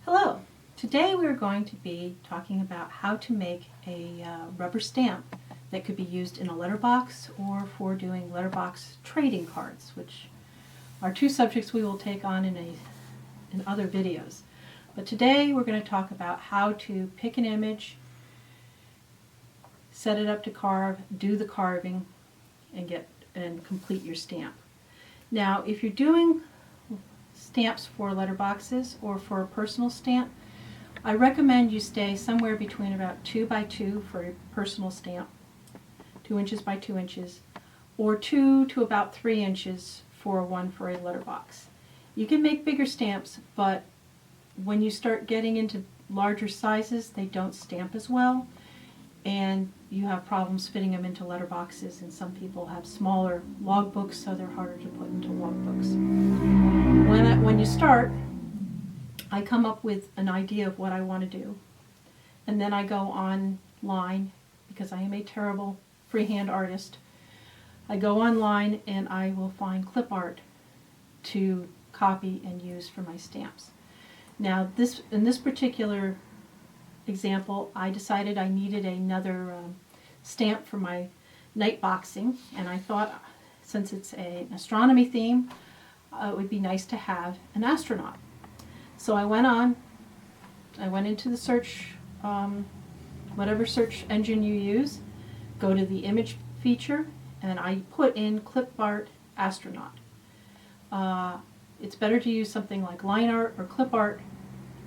Hello! Today we're going to be talking about how to make a rubber stamp that could be used in a letterbox or for doing letterbox trading cards, which are two subjects we will take on in other videos. But today we're going to talk about how to pick an image, set it up to carve, do the carving, and complete your stamp. Now, if you're doing stamps for letterboxes or for a personal stamp, I recommend you stay somewhere between about 2 by 2 for a personal stamp, 2 inches by 2 inches, or 2 to about 3 inches for one for a letterbox. You can make bigger stamps, but when you start getting into larger sizes, they don't stamp as well, and you have problems fitting them into letterboxes, and some people have smaller logbooks, so they're harder to put into logbooks. When you start, I come up with an idea of what I want to do, and then I go online, because I am a terrible freehand artist. I go online and I will find clip art to copy and use for my stamps. Now, in this particular example, I decided I needed another stamp for my night boxing, and I thought, since it's an astronomy theme, it would be nice to have an astronaut. So I went into the search, whatever search engine you use, go to the image feature, and I put in clip art astronaut. It's better to use something like line art or clip art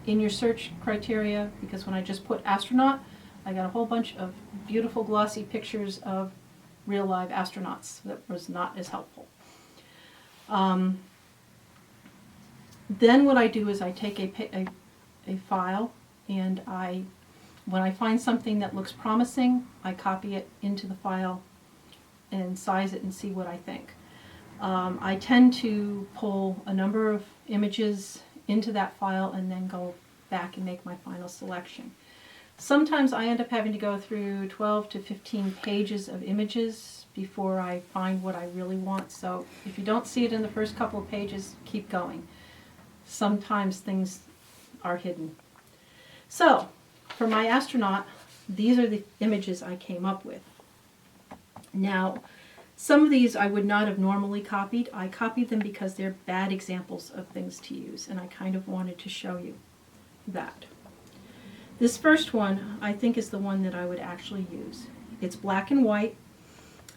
in your search criteria, because when I just put astronaut, I got a whole bunch of beautiful glossy pictures of real live astronauts. That was not as helpful. Then what I do is I take a file, and when I find something that looks promising, I copy it into the file and size it and see what I think. I tend to pull a number of images into that file and then go back and make my final selection. Sometimes I end up having to go through 12 to 15 pages of images before I find what I really want. So if you don't see it in the first couple of pages, keep going. Sometimes things are hidden. So for my astronaut, these are the images I came up with. Now, some of these I would not have normally copied. I copied them because they're bad examples of things to use, and I kind of wanted to show you that. This first one, I think, is the one that I would actually use. It's black and white.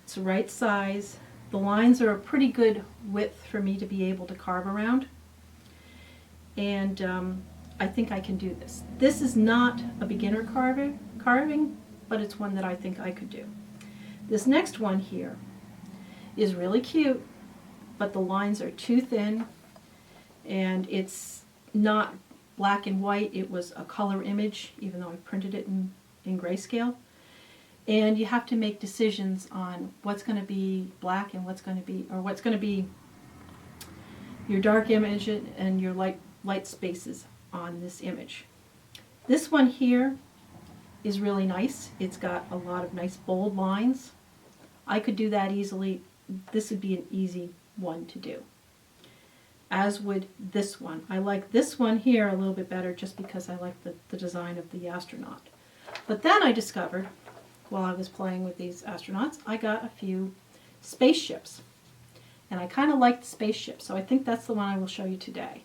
It's the right size. The lines are a pretty good width for me to be able to carve around. And I think I can do this. This is not a beginner carving, but it's one that I think I could do. This next one here is really cute, but the lines are too thin, and it's not black and white. It was a color image, even though I printed it in grayscale. And you have to make decisions on what's going to be black and what's going to be your dark image and your light spaces on this image. This one here is really nice. It's got a lot of nice bold lines. I could do that easily. This would be an easy one to do, as would this one. I like this one here a little bit better just because I like the design of the astronaut. But then I discovered, while I was playing with these astronauts, I got a few spaceships. And I kind of like the spaceship, so I think that's the one I will show you today.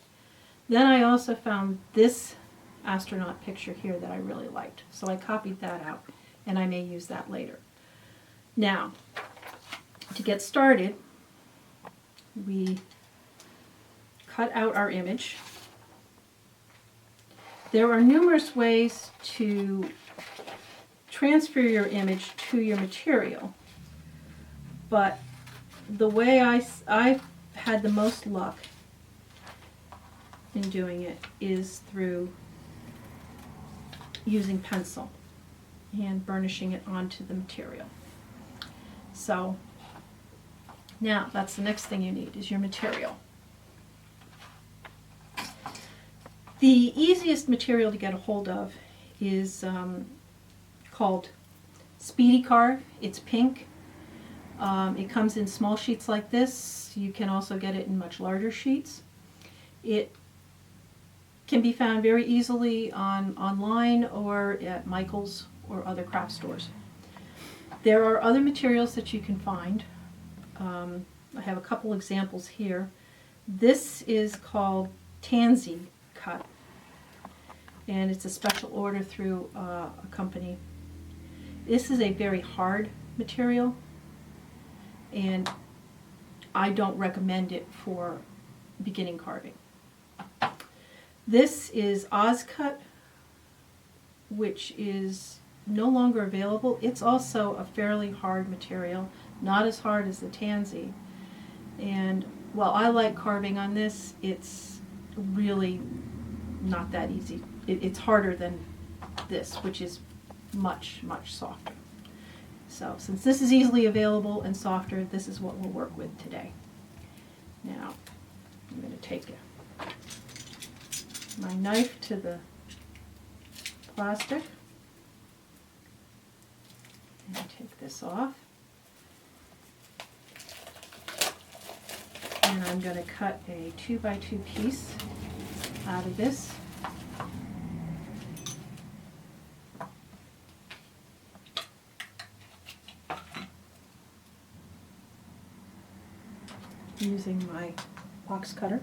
Then I also found this astronaut picture here that I really liked, so I copied that out, and I may use that later. Now, to get started, we cut out our image. There are numerous ways to transfer your image to your material, but the way I've had the most luck in doing it is through using pencil and burnishing it onto the material. So now that's the next thing you need, is your material. The easiest material to get a hold of is called Speedy Carve. It's pink. It comes in small sheets like this. You can also get it in much larger sheets. It can be found very easily online or at Michael's or other craft stores. There are other materials that you can find. I have a couple examples here. This is called tansy cut, and it's a special order through a company. This is a very hard material, and I don't recommend it for beginning carving. This is Ozcut, which is no longer available. It's also a fairly hard material, not as hard as the tansy. And while I like carving on this, it's really not that easy. It's harder than this, which is much, much softer. So since this is easily available and softer, this is what we'll work with today. Now, I'm going to take my knife to the plastic and take this off. And I'm going to cut a 2x2 piece out of this. Using my box cutter.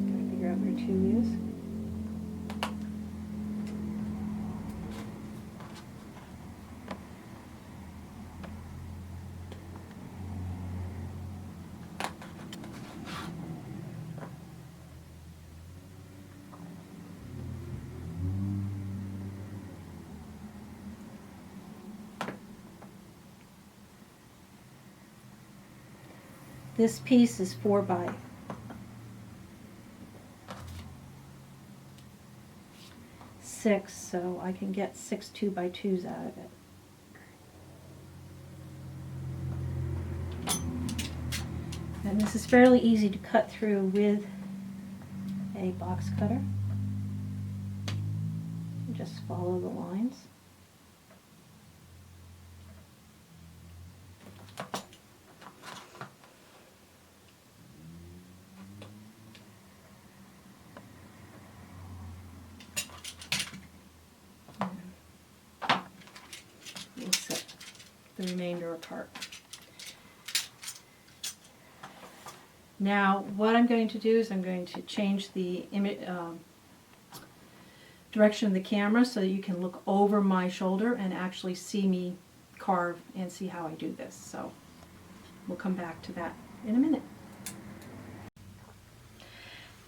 Gotta figure out where 2 is. This piece is 4x6, so I can get 6 2x2s out of it. And this is fairly easy to cut through with a box cutter. Just follow the lines. We'll set the remainder apart. Now, what I'm going to do is I'm going to change the direction of the camera so that you can look over my shoulder and actually see me carve and see how I do this. So we'll come back to that in a minute.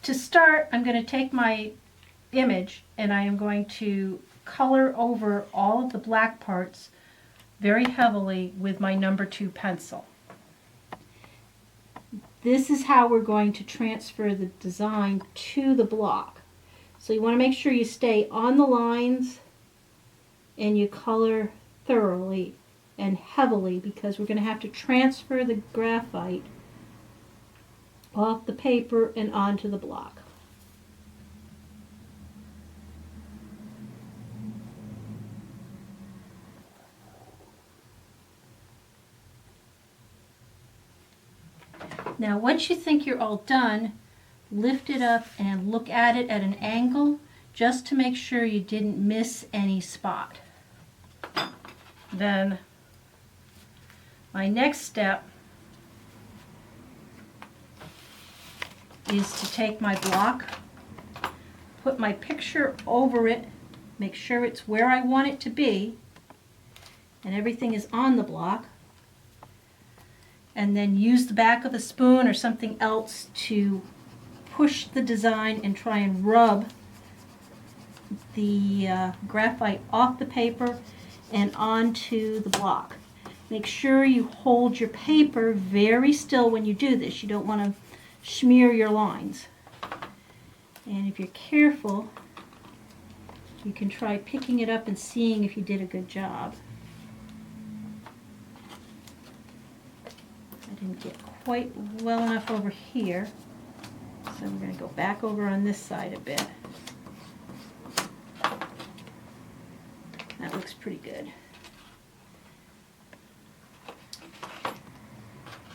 To start, I'm going to take my image and I am going to color over all of the black parts very heavily with my number 2 pencil. This is how we're going to transfer the design to the block. So you want to make sure you stay on the lines and you color thoroughly and heavily, because we're going to have to transfer the graphite off the paper and onto the block. Now, once you think you're all done, lift it up and look at it at an angle just to make sure you didn't miss any spot. Then my next step is to take my block, put my picture over it, make sure it's where I want it to be, and everything is on the block, and then use the back of a spoon or something else to push the design and try and rub the graphite off the paper and onto the block. Make sure you hold your paper very still when you do this. You don't want to smear your lines. And if you're careful, you can try picking it up and seeing if you did a good job. I didn't get quite well enough over here, so I'm going to go back over on this side a bit. That looks pretty good.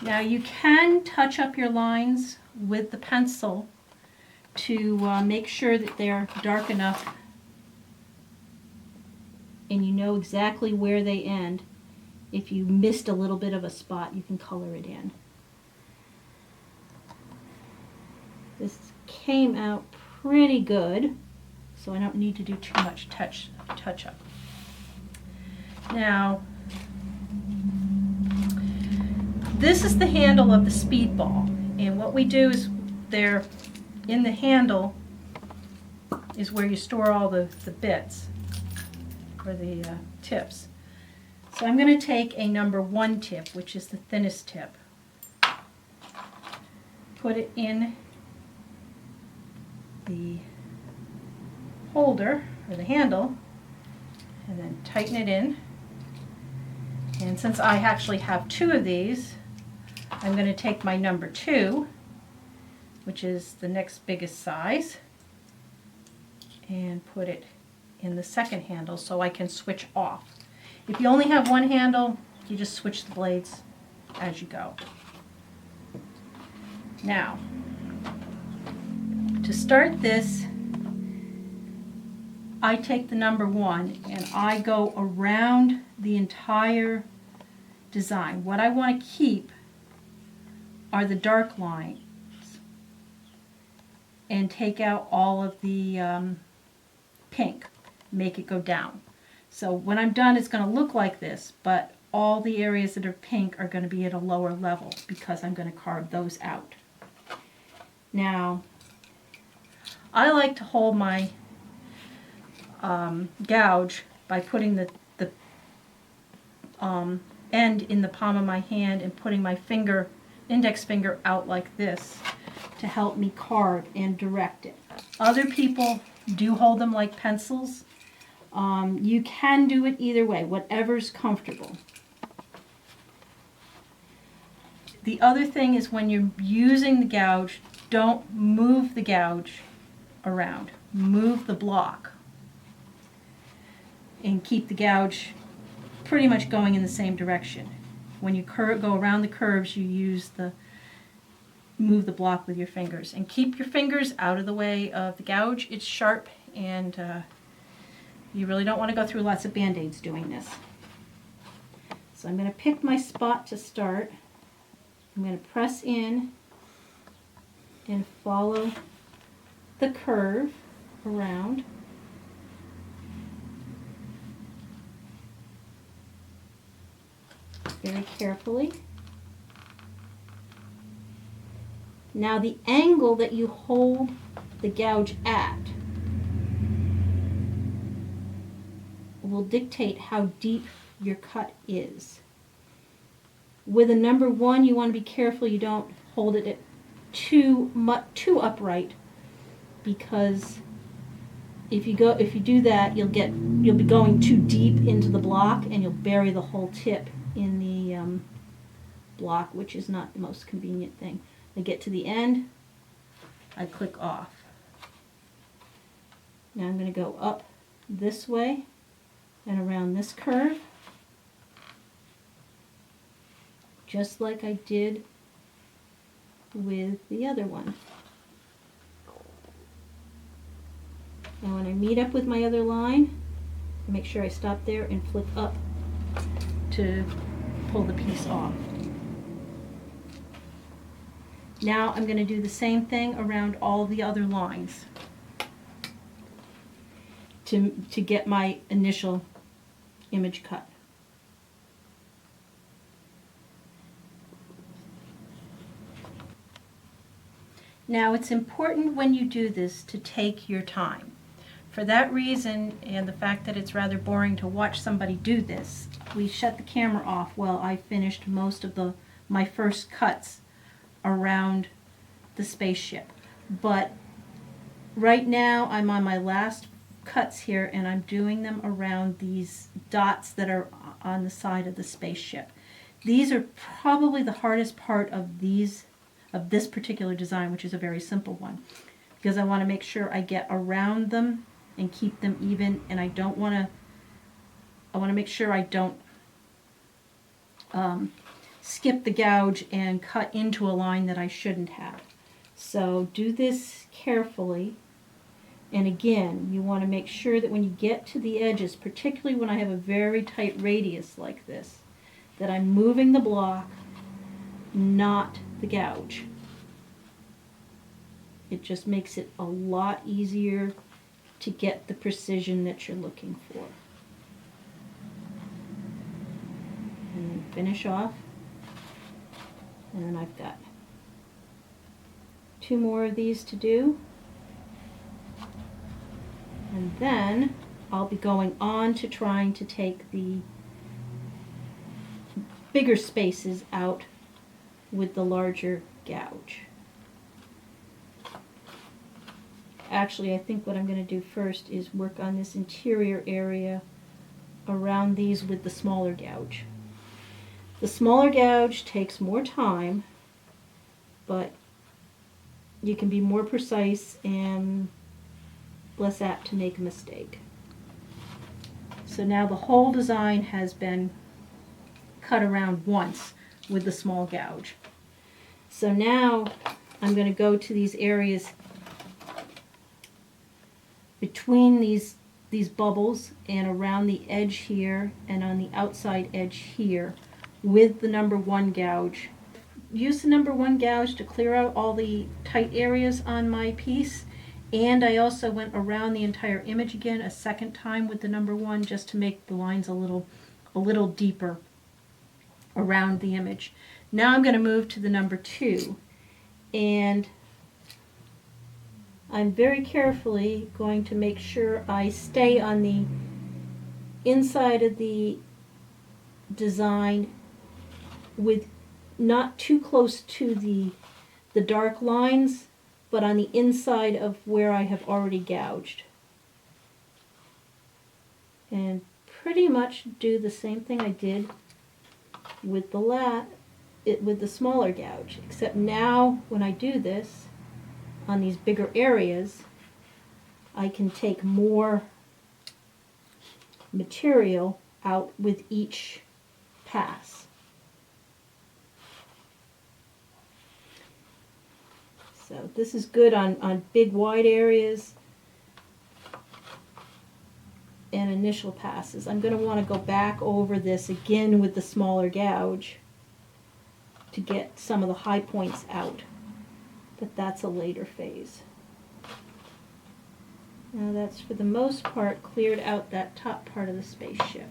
Now you can touch up your lines with the pencil to make sure that they're dark enough and you know exactly where they end. If you missed a little bit of a spot, you can color it in. This came out pretty good, so I don't need to do too much touch up. Now, this is the handle of the speedball, and what we do is there in the handle is where you store all the bits, or the tips. So I'm going to take a number 1 tip, which is the thinnest tip, put it in the holder, or the handle, and then tighten it in. And since I actually have 2 of these, I'm going to take my number 2, which is the next biggest size, and put it in the second handle so I can switch off. If you only have 1 handle, you just switch the blades as you go. Now, to start this, I take the number 1 and I go around the entire design. What I want to keep are the dark lines and take out all of the pink, make it go down. So when I'm done, it's going to look like this, but all the areas that are pink are going to be at a lower level because I'm going to carve those out. Now, I like to hold my gouge by putting the end in the palm of my hand and putting my index finger out like this to help me carve and direct it. Other people do hold them like pencils. You can do it either way, whatever's comfortable. The other thing is when you're using the gouge, don't move the gouge around. Move the block and keep the gouge pretty much going in the same direction. When you go around the curves, you move the block with your fingers. And keep your fingers out of the way of the gouge. It's sharp, and you really don't want to go through lots of band-aids doing this. So I'm going to pick my spot to start. I'm going to press in and follow the curve around. Very carefully. Now the angle that you hold the gouge at will dictate how deep your cut is. With a number 1, you want to be careful you don't hold it at too upright, because if you do that, you'll be going too deep into the block and you'll bury the whole tip in the block, which is not the most convenient thing. I get to the end, I click off. Now I'm going to go up this way and around this curve, just like I did with the other one. Now when I meet up with my other line, I make sure I stop there and flip up to pull the piece off. Now I'm going to do the same thing around all the other lines to get my initial image cut. Now it's important when you do this to take your time. For that reason, and the fact that it's rather boring to watch somebody do this, we shut the camera off while I finished most of my first cuts around the spaceship. But right now I'm on my last cuts here, and I'm doing them around these dots that are on the side of the spaceship. These are probably the hardest part of this particular design, which is a very simple one, because I want to make sure I get around them and keep them even, and I want to make sure I don't skip the gouge and cut into a line that I shouldn't have. So do this carefully. And again, you want to make sure that when you get to the edges, particularly when I have a very tight radius like this, that I'm moving the block, not the gouge. It just makes it a lot easier to get the precision that you're looking for. And then finish off. And then I've got 2 more of these to do. And then I'll be going on to trying to take the bigger spaces out with the larger gouge. Actually, I think what I'm going to do first is work on this interior area around these with the smaller gouge. The smaller gouge takes more time, but you can be more precise and less apt to make a mistake. So now the whole design has been cut around once with the small gouge. So now I'm going to go to these areas between these bubbles and around the edge here and on the outside edge here with the number 1 gouge. Use the number 1 gouge to clear out all the tight areas on my piece, and I also went around the entire image again a second time with the number 1 just to make the lines a little deeper around the image. Now I'm going to move to the number 2, and I'm very carefully going to make sure I stay on the inside of the design with not too close to the dark lines, but on the inside of where I have already gouged. And pretty much do the same thing I did with the smaller gouge, except now when I do this on these bigger areas, I can take more material out with each pass. So this is good on big wide areas and initial passes. I'm going to want to go back over this again with the smaller gouge to get some of the high points out, but that's a later phase. Now that's for the most part cleared out that top part of the spaceship.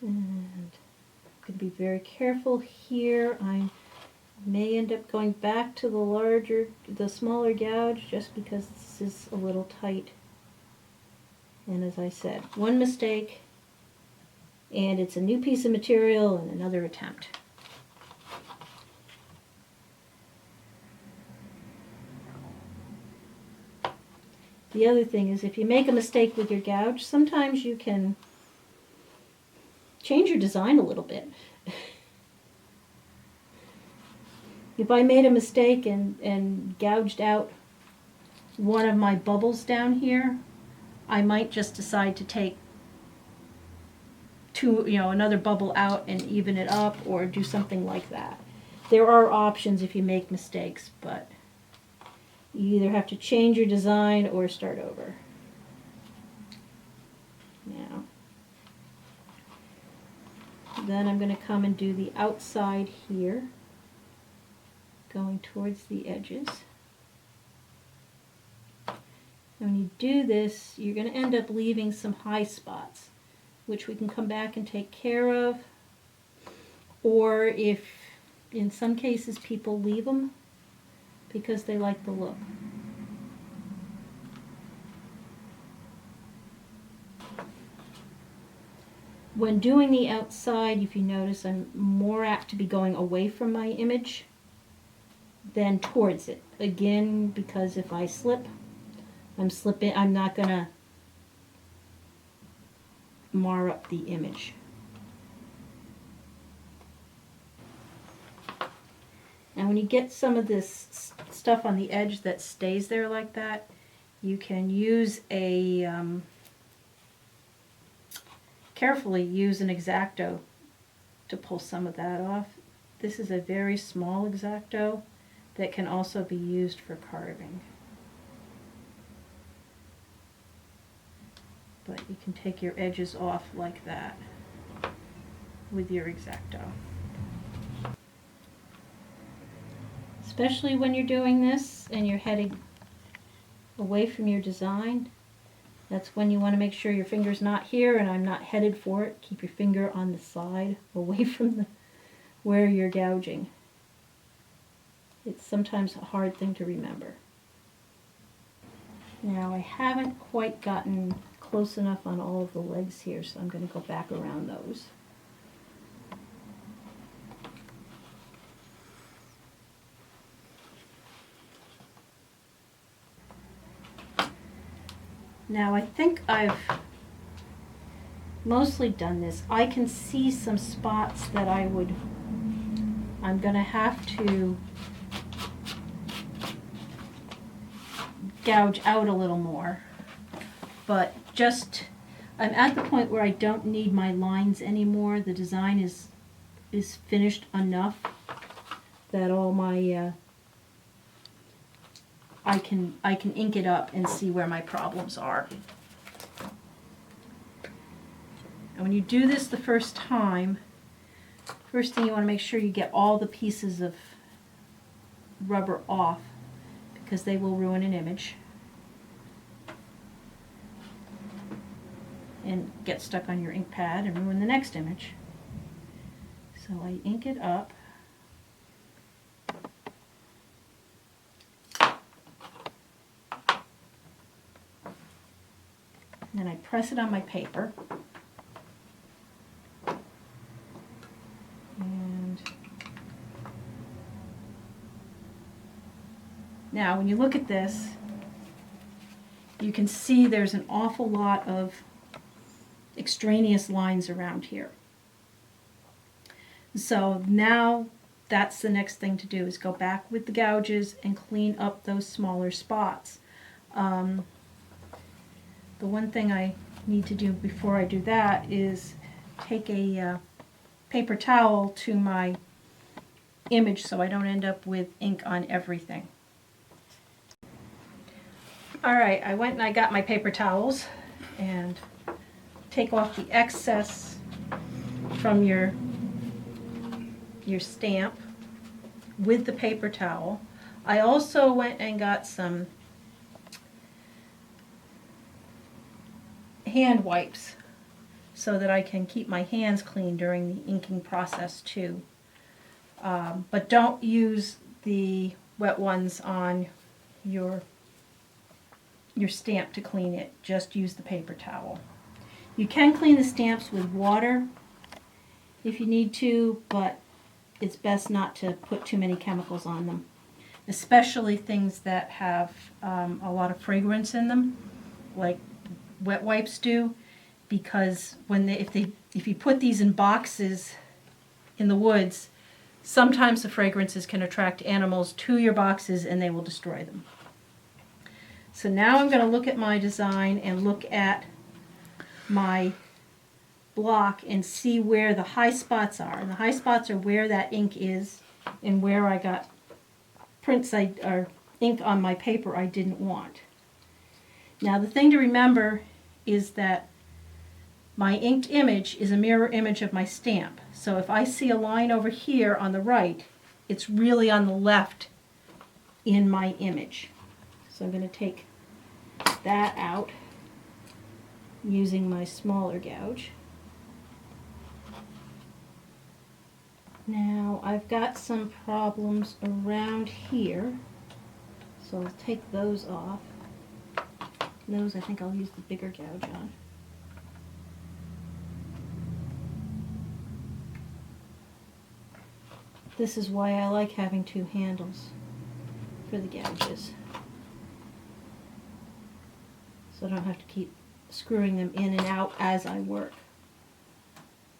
And I'm going to be very careful here. I may end up going back to the smaller gouge just because this is a little tight. And as I said, one mistake and it's a new piece of material and another attempt. The other thing is if you make a mistake with your gouge, sometimes you can change your design a little bit. If I made a mistake and gouged out one of my bubbles down here, I might just decide to take another bubble out and even it up or do something like that. There are options if you make mistakes, but you either have to change your design or start over. Now, then I'm going to come and do the outside here, going towards the edges. And when you do this, you're going to end up leaving some high spots, which we can come back and take care of. Or if, in some cases, people leave them because they like the look. When doing the outside, if you notice, I'm more apt to be going away from my image than towards it. Again, because if I slip, I'm not going to mar up the image. And when you get some of this stuff on the edge that stays there like that, you can use carefully use an X-Acto to pull some of that off. This is a very small X-Acto that can also be used for carving. But you can take your edges off like that with your X-Acto. Especially when you're doing this and you're heading away from your design, that's when you want to make sure your finger's not here and I'm not headed for it. Keep your finger on the side, away from where you're gouging. It's sometimes a hard thing to remember. Now I haven't quite gotten close enough on all of the legs here, so I'm going to go back around those. Now I think I've mostly done this. I can see some spots that I'm going to have to gouge out a little more. But I'm at the point where I don't need my lines anymore. The design is finished enough that all my I can ink it up and see where my problems are. And when you do this the first time, first thing you want to make sure you get all the pieces of rubber off, because they will ruin an image and get stuck on your ink pad and ruin the next image. So I ink it up. And then I press it on my paper. And now when you look at this, you can see there's an awful lot of extraneous lines around here. So now that's the next thing to do, is go back with the gouges and clean up those smaller spots. The one thing I need to do before I do that is take a paper towel to my image so I don't end up with ink on everything. Alright, I went and I got my paper towels and take off the excess from your stamp with the paper towel. I also went and got some hand wipes so that I can keep my hands clean during the inking process too. But don't use the wet ones on your stamp to clean it. Just use the paper towel. You can clean the stamps with water if you need to, but it's best not to put too many chemicals on them, especially things that have a lot of fragrance in them, like wet wipes do, because if you put these in boxes in the woods, sometimes the fragrances can attract animals to your boxes and they will destroy them. So now I'm going to look at my design and look at my block and see where the high spots are. And the high spots are where that ink is and where I got or ink on my paper I didn't want. Now the thing to remember is that my inked image is a mirror image of my stamp. So if I see a line over here on the right, it's really on the left in my image. So I'm going to take that out using my smaller gouge. Now I've got some problems around here, so I'll take those off. Those I think I'll use the bigger gouge on. This is why I like having two handles for the gouges, so I don't have to keep screwing them in and out as I work.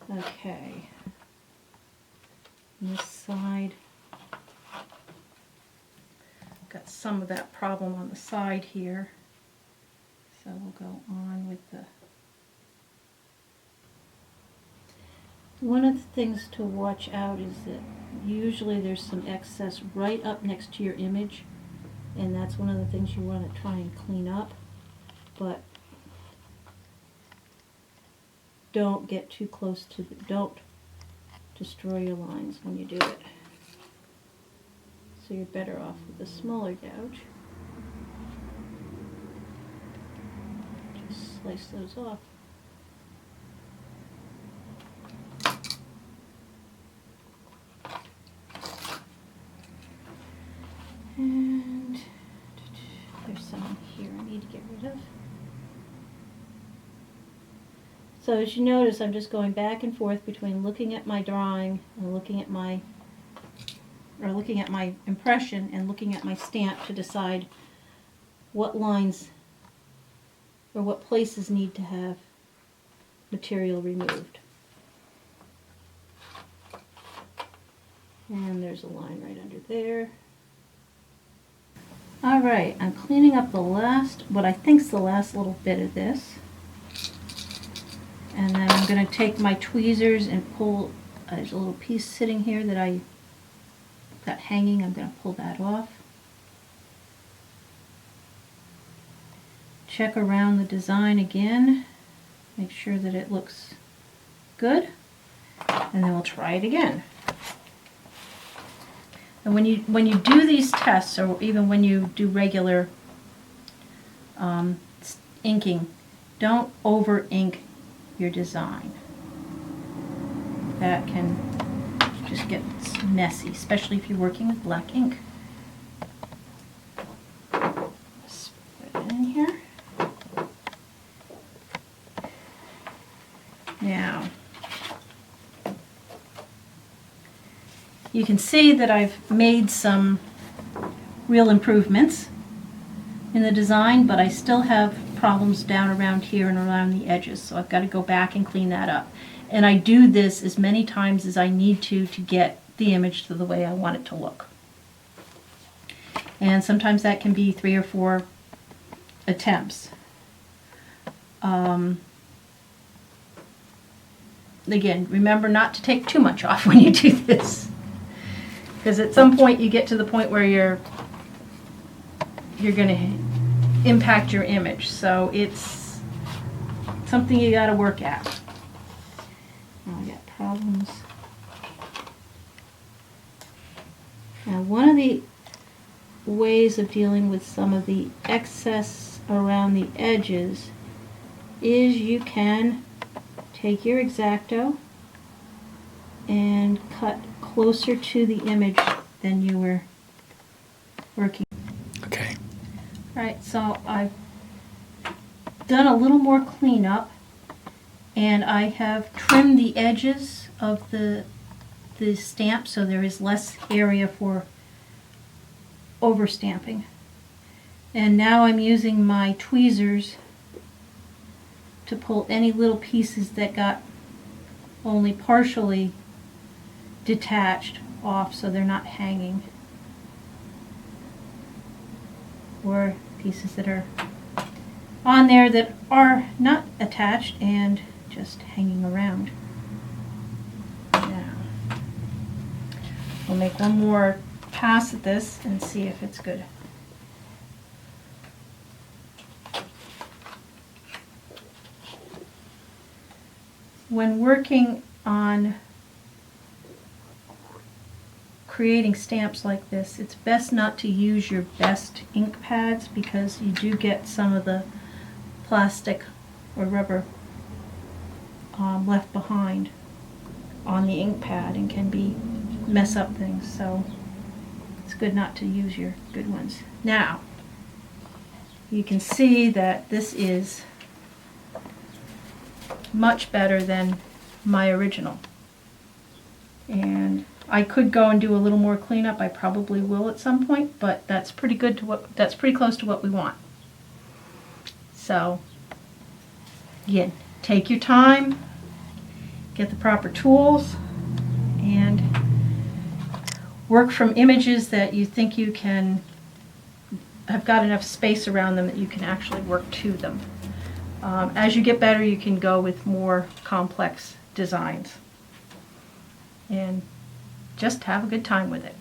Okay. This side, got some of that problem on the side here. So we'll go on with the... One of the things to watch out is that Usually there's some excess right up next to your image, and that's one of the things you want to try and clean up. But don't get too close to the, don't destroy your lines when you do it. So you're better off with a smaller gouge. Just slice those off. And there's some here I need to get rid of. So as you notice, I'm just going back and forth between looking at my drawing and looking at my impression and looking at my stamp to decide what lines or what places need to have material removed. And there's a line right under there. Alright, I'm cleaning up the last, what I think is the last little bit of this. And then I'm going to take my tweezers and pull, there's a little piece sitting here that I got hanging, I'm going to pull that off. Check around the design again, make sure that it looks good, and then we'll try it again. And when you do these tests, or even when you do regular inking, don't over ink your design. That can just get messy, especially if you're working with black ink. Just put it in here. Now, you can see that I've made some real improvements in the design, but I still have problems down around here and around the edges, so I've got to go back and clean that up. And I do this as many times as I need to get the image to the way I want it to look. And sometimes that can be 3 or 4 attempts. Again, remember not to take too much off when you do this, because at some point you get to the point where you're going to impact your image. So it's something you got to work at. I got problems. Now, one of the ways of dealing with some of the excess around the edges is you can take your X-Acto and cut closer to the image than you were working. Okay. Right, so I've done a little more cleanup, and I have trimmed the edges of the stamp so there is less area for overstamping. And now I'm using my tweezers to pull any little pieces that got only partially detached off so they're not hanging, or pieces that are on there that are not attached and just hanging around. Now, we'll make one more pass at this and see if it's good. When working on creating stamps like this, it's best not to use your best ink pads, because you do get some of the plastic or rubber left behind on the ink pad and can mess up things. So it's good not to use your good ones. Now, you can see that this is much better than my original. And I could go and do a little more cleanup. I probably will at some point, but that's pretty good to that's pretty close to what we want. So again, take your time, get the proper tools, and work from images that you think you can have got enough space around them that you can actually work to them. As you get better, you can go with more complex designs. And just have a good time with it.